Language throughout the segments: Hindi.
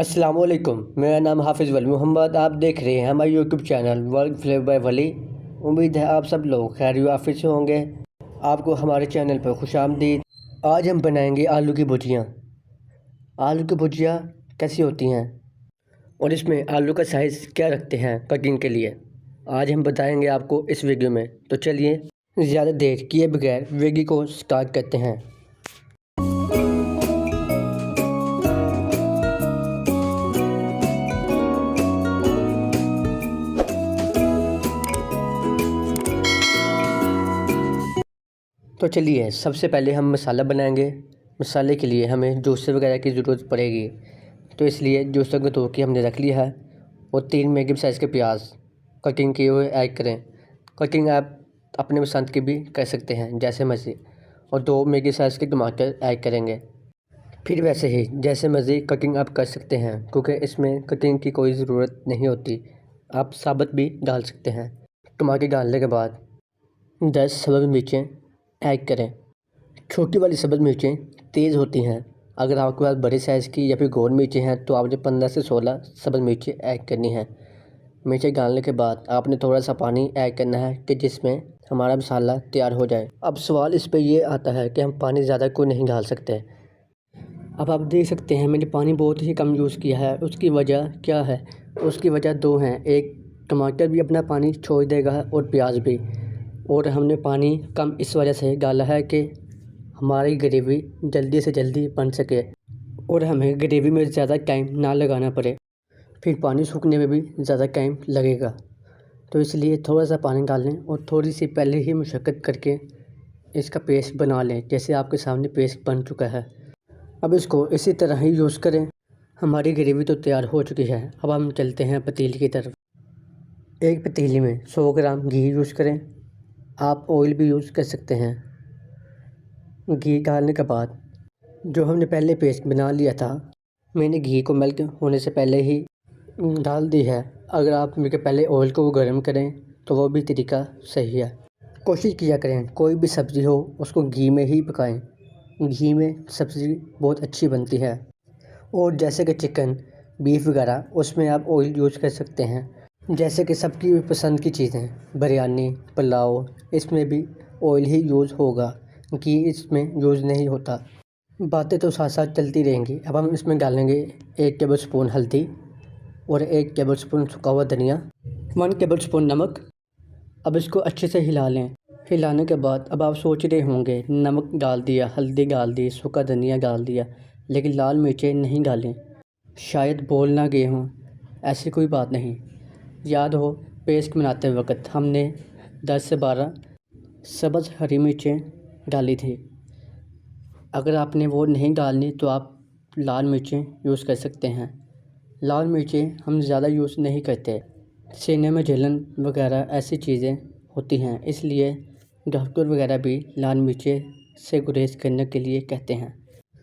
अस्सलामुअलैकुम। मेरा नाम हाफिज़ वली मोहम्मद। आप देख रहे हैं हमारा YouTube channel work flavour by Wali. उम्मीद है आप सब लोग खैर आफियत से होंगे। आपको हमारे चैनल पर खुशामदीद। आज हम बनाएंगे आलू की भुजियाँ। आलू की भुजियाँ कैसी होती हैं और इसमें आलू का साइज़ क्या रखते हैं कटिंग के लिए, आज हम बताएंगे आपको इस वीडियो में। तो चलिए ज़्यादा देर किए बगैर वीडियो को स्टार्ट करते हैं। तो चलिए सबसे पहले हम मसाला बनाएंगे। मसाले के लिए हमें जूसर वगैरह की ज़रूरत पड़ेगी, तो इसलिए जूसर को धो के हमने रख लिया है। और 3 मीडियम साइज़ के प्याज कटिंग किए हुए ऐड करें। कटिंग आप अपने पसंद की भी कर सकते हैं जैसे मर्ज़ी। और 2 मीडियम साइज़ के टमाटर ऐड करेंगे। फिर वैसे ही जैसे मर्ज़ी कटिंग आप कर सकते हैं, क्योंकि इसमें कटिंग की कोई ज़रूरत नहीं होती, आप साबुत भी डाल सकते हैं। टमाटर डालने के बाद 10 सब्ज़ मिर्चें ऐड करें। छोटी वाली सब्ज़ मिर्चें तेज़ होती हैं। अगर आपके पास बड़े साइज़ की या फिर गोल मिर्चें हैं तो आपने 15 से 16 सब्ज़ मिर्चें ऐड करनी हैं। मिर्चें डालने के बाद आपने थोड़ा सा पानी ऐड करना है कि जिसमें हमारा मसाला तैयार हो जाए। अब सवाल इस पे ये आता है कि हम पानी ज़्यादा क्यों नहीं डाल सकते। अब आप देख सकते हैं मैंने पानी बहुत ही कम यूज़ किया है। उसकी वजह क्या है? उसकी वजह 2 हैं। एक, टमाटर भी अपना पानी छोड़ देगा और प्याज भी। और हमने पानी कम इस वजह से डाला है कि हमारी ग्रेवी जल्दी से जल्दी बन सके और हमें ग्रेवी में ज़्यादा टाइम ना लगाना पड़े। फिर पानी सूखने में भी ज़्यादा टाइम लगेगा, तो इसलिए थोड़ा सा पानी डाल लें और थोड़ी सी पहले ही मशक्क़त करके इसका पेस्ट बना लें। जैसे आपके सामने पेस्ट बन चुका है। अब इसको इसी तरह ही यूज़ करें। हमारी ग्रेवी तो तैयार हो चुकी है। अब हम चलते हैं पतीली की तरफ। एक पतीली में 100 ग्राम घी यूज़ करें। आप ऑयल भी यूज़ कर सकते हैं। घी डालने के बाद जो हमने पहले पेस्ट बना लिया था, मैंने घी को मेल्ट होने से पहले ही डाल दी है। अगर आप मेरे पहले ऑयल को गर्म करें तो वो भी तरीका सही है। कोशिश किया करें कोई भी सब्ज़ी हो उसको घी में ही पकाएं। घी में सब्ज़ी बहुत अच्छी बनती है। और जैसे कि चिकन, बीफ वगैरह, उसमें आप ऑयल यूज़ कर सकते हैं। जैसे कि सबकी पसंद की चीज़ें, बिरयानी, पुलाव, इसमें भी ऑयल ही यूज़ होगा, घी इसमें यूज़ नहीं होता। बातें तो साथ साथ चलती रहेंगी। अब हम इसमें डालेंगे 1 टेबल स्पून हल्दी और 1 टेबल स्पून सूखा हुआ धनिया, 1 टेबल स्पून नमक। अब इसको अच्छे से हिला लें। हिलाने के बाद अब आप सोच रहे होंगे नमक डाल दिया, हल्दी डाल दी, सूखा धनिया डाल दिया, लेकिन लाल मिर्चें नहीं डालें। शायद बोल ना गए हों, ऐसी कोई बात नहीं। याद हो पेस्ट बनाते वक्त हमने 10 से 12 सब्ज़ हरी मिर्चें डाली थी। अगर आपने वो नहीं डालनी तो आप लाल मिर्चें यूज़ कर सकते हैं। लाल मिर्चें हम ज़्यादा यूज़ नहीं करते। सीने में जलन वगैरह ऐसी चीज़ें होती हैं, इसलिए डॉक्टर वगैरह भी लाल मिर्चें से गुरेज करने के लिए कहते हैं।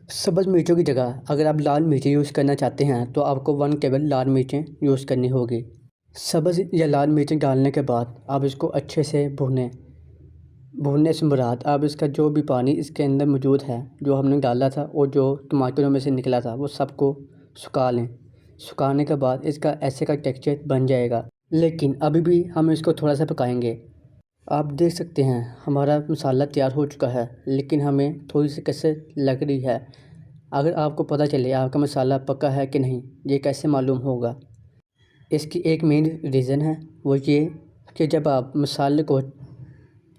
सब्ज़ मिर्चों की जगह अगर आप लाल मिर्चें यूज़ करना चाहते हैं तो आपको 1 टेबल लाल मिर्चें यूज़ करनी होगी। सब्ज़ या लाल मिर्चें डालने के बाद आप इसको अच्छे से भूनें। भूनने से मुराद आप इसका जो भी पानी इसके अंदर मौजूद है, जो हमने डाला था और जो टमाटरों में से निकला था, वो सबको सुखा लें। सुखाने के बाद इसका ऐसे का टेक्सचर बन जाएगा। लेकिन अभी भी हम इसको थोड़ा सा पकाएंगे। आप देख सकते हैं हमारा मसाला तैयार हो चुका है, लेकिन हमें थोड़ी सी कसर लग रही है। अगर आपको पता चले आपका मसाला पका है कि नहीं, ये कैसे मालूम होगा? इसकी एक मेन रीज़न है, वो ये कि जब आप मसाले को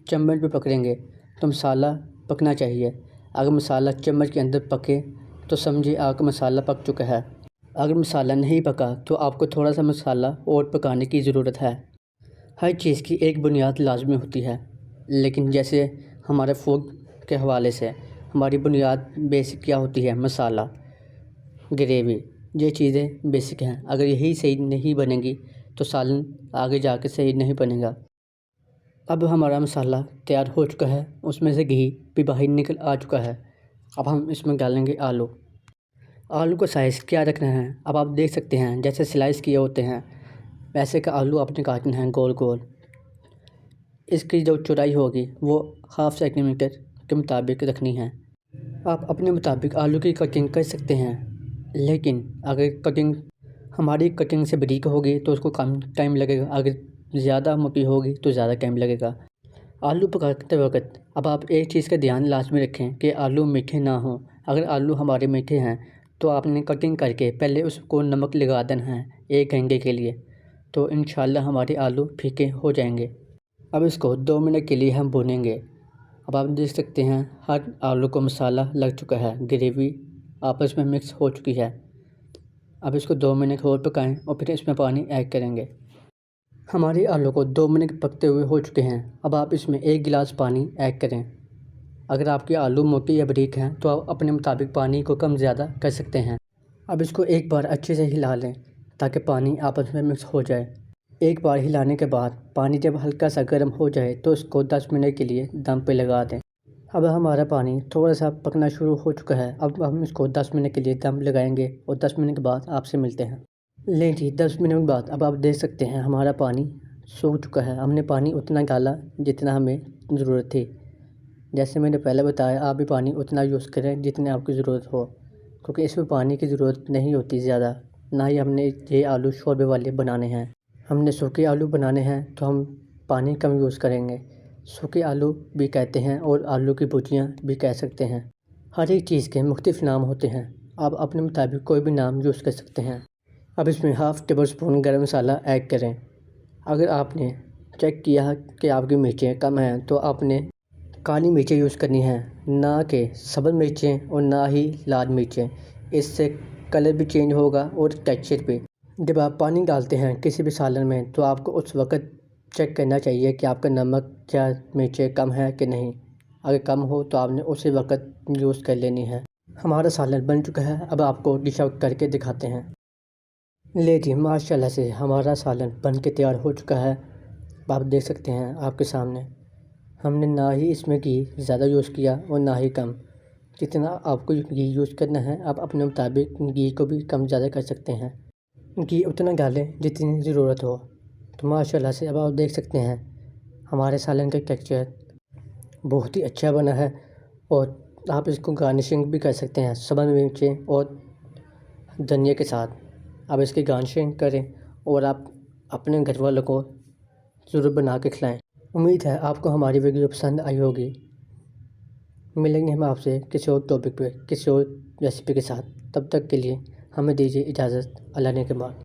चम्मच पे पकड़ेंगे तो मसाला पकना चाहिए। अगर मसाला चम्मच के अंदर पके तो समझिए आपका मसाला पक चुका है। अगर मसाला नहीं पका तो आपको थोड़ा सा मसाला और पकाने की ज़रूरत है। हर चीज़ की एक बुनियाद लाजमी होती है, लेकिन जैसे हमारे फूड के हवाले से हमारी बुनियाद बेसिक क्या होती है? मसाला, ग्रेवी, ये चीज़ें बेसिक हैं। अगर यही सही नहीं बनेंगी तो सालन आगे जाके सही नहीं बनेगा। अब हमारा मसाला तैयार हो चुका है, उसमें से घी भी बाहर निकल आ चुका है। अब हम इसमें डालेंगे आलू। आलू का साइज़ क्या रखना है अब आप देख सकते हैं, जैसे स्लाइस किए होते हैं वैसे का आलू आपने काटना है गोल गोल। इसकी जो चौड़ाई होगी वो 1/2 सेंटीमीटर के मुताबिक रखनी है। आप अपने मुताबिक आलू की कटिंग कर सकते हैं। लेकिन अगर कटिंग हमारी कटिंग से बारीक होगी तो उसको कम टाइम लगेगा, अगर ज़्यादा मोटी होगी तो ज़्यादा टाइम लगेगा। आलू पकाते वक्त अब आप एक चीज़ का ध्यान लाज़मी रखें कि आलू मीठे ना हों। अगर आलू हमारे मीठे हैं तो आपने कटिंग करके पहले उसको नमक लगा देना है 1 घंटे के लिए, तो इंशाल्लाह हमारे आलू फीके हो जाएंगे। अब इसको 2 मिनट के लिए हम भूनेंगे। अब आप देख सकते हैं हर आलू को मसाला लग चुका है, ग्रेवी आपस में मिक्स हो चुकी है। अब इसको 2 मिनट और पकाएं और फिर इसमें पानी ऐड करेंगे। हमारे आलू को 2 मिनट पकते हुए हो चुके हैं। अब आप इसमें 1 गिलास पानी ऐड करें। अगर आपके आलू मोटे या बारीक हैं तो आप अपने मुताबिक पानी को कम ज़्यादा कर सकते हैं। अब इसको एक बार अच्छे से हिला लें ताकि पानी आपस में मिक्स हो जाए। एक बार हिलाने के बाद पानी जब हल्का सा गर्म हो जाए तो इसको 10 मिनट के लिए दम पे लगा दें। अब हमारा पानी थोड़ा सा पकना शुरू हो चुका है। अब हम इसको 10 मिनट के लिए दम लगाएंगे और 10 मिनट के बाद आपसे मिलते हैं। लें जी, 10 मिनट बाद अब आप देख सकते हैं हमारा पानी सूख चुका है। हमने पानी उतना डाला जितना हमें ज़रूरत थी। जैसे मैंने पहले बताया, आप भी पानी उतना यूज़ करें जितनी आपकी ज़रूरत हो, क्योंकि इसमें पानी की ज़रूरत नहीं होती ज़्यादा। ना ही हमने ये आलू शोरबे वाले बनाने हैं। हमने सूखे आलू बनाने हैं तो हम पानी कम यूज़ करेंगे। सूखे आलू भी कहते हैं और आलू की भुजियाँ भी कह सकते हैं। हर एक चीज़ के मुख्तलिफ़ नाम होते हैं, आप अपने मुताबिक कोई भी नाम यूज़ कर सकते हैं। अब इसमें हाफ़ टेबल स्पून गर्म मसाला ऐड करें। अगर आपने चेक किया कि आपकी मिर्चें कम हैं तो आपने काली मिर्चें यूज़ करनी हैं, ना कि सब्ज़ मिर्चें और ना ही लाल मिर्चें। इससे कलर भी चेंज होगा और टेक्सचर भी। जब आप पानी डालते हैं किसी भी सालन में तो आपको उस वक़्त चेक करना चाहिए कि आपका नमक या मिर्चें कम है कि नहीं। अगर कम हो तो आपने उसी वक़्त यूज़ कर लेनी है। हमारा सालन बन चुका है। अब आपको डिश आउट करके दिखाते हैं। ले जी, माशाल्लाह से हमारा सालन बन के तैयार हो चुका है। आप देख सकते हैं आपके सामने। हमने ना ही इसमें घी ज़्यादा यूज़ किया और ना ही कम। जितना आपको घी यूज़ करना है आप अपने मुताबिक घी को भी कम ज़्यादा कर सकते हैं। घी उतना डालें जितनी ज़रूरत हो। तो माशाल्लाह से अब आप देख सकते हैं हमारे सालन का टेक्सचर बहुत ही अच्छा बना है। और आप इसको गार्निशिंग भी कर सकते हैं सब्ज़ मिर्चें और धनिया के साथ। आप इसकी गार्निशिंग करें और आप अपने घर वालों को ज़रूर बना के खिलाएं। उम्मीद है आपको हमारी वीडियो पसंद आई होगी। मिलेंगे हम आपसे किसी और टॉपिक पे किसी और रेसिपी के साथ। तब तक के लिए हमें दीजिए इजाज़त। अल्लाह ने के बाद।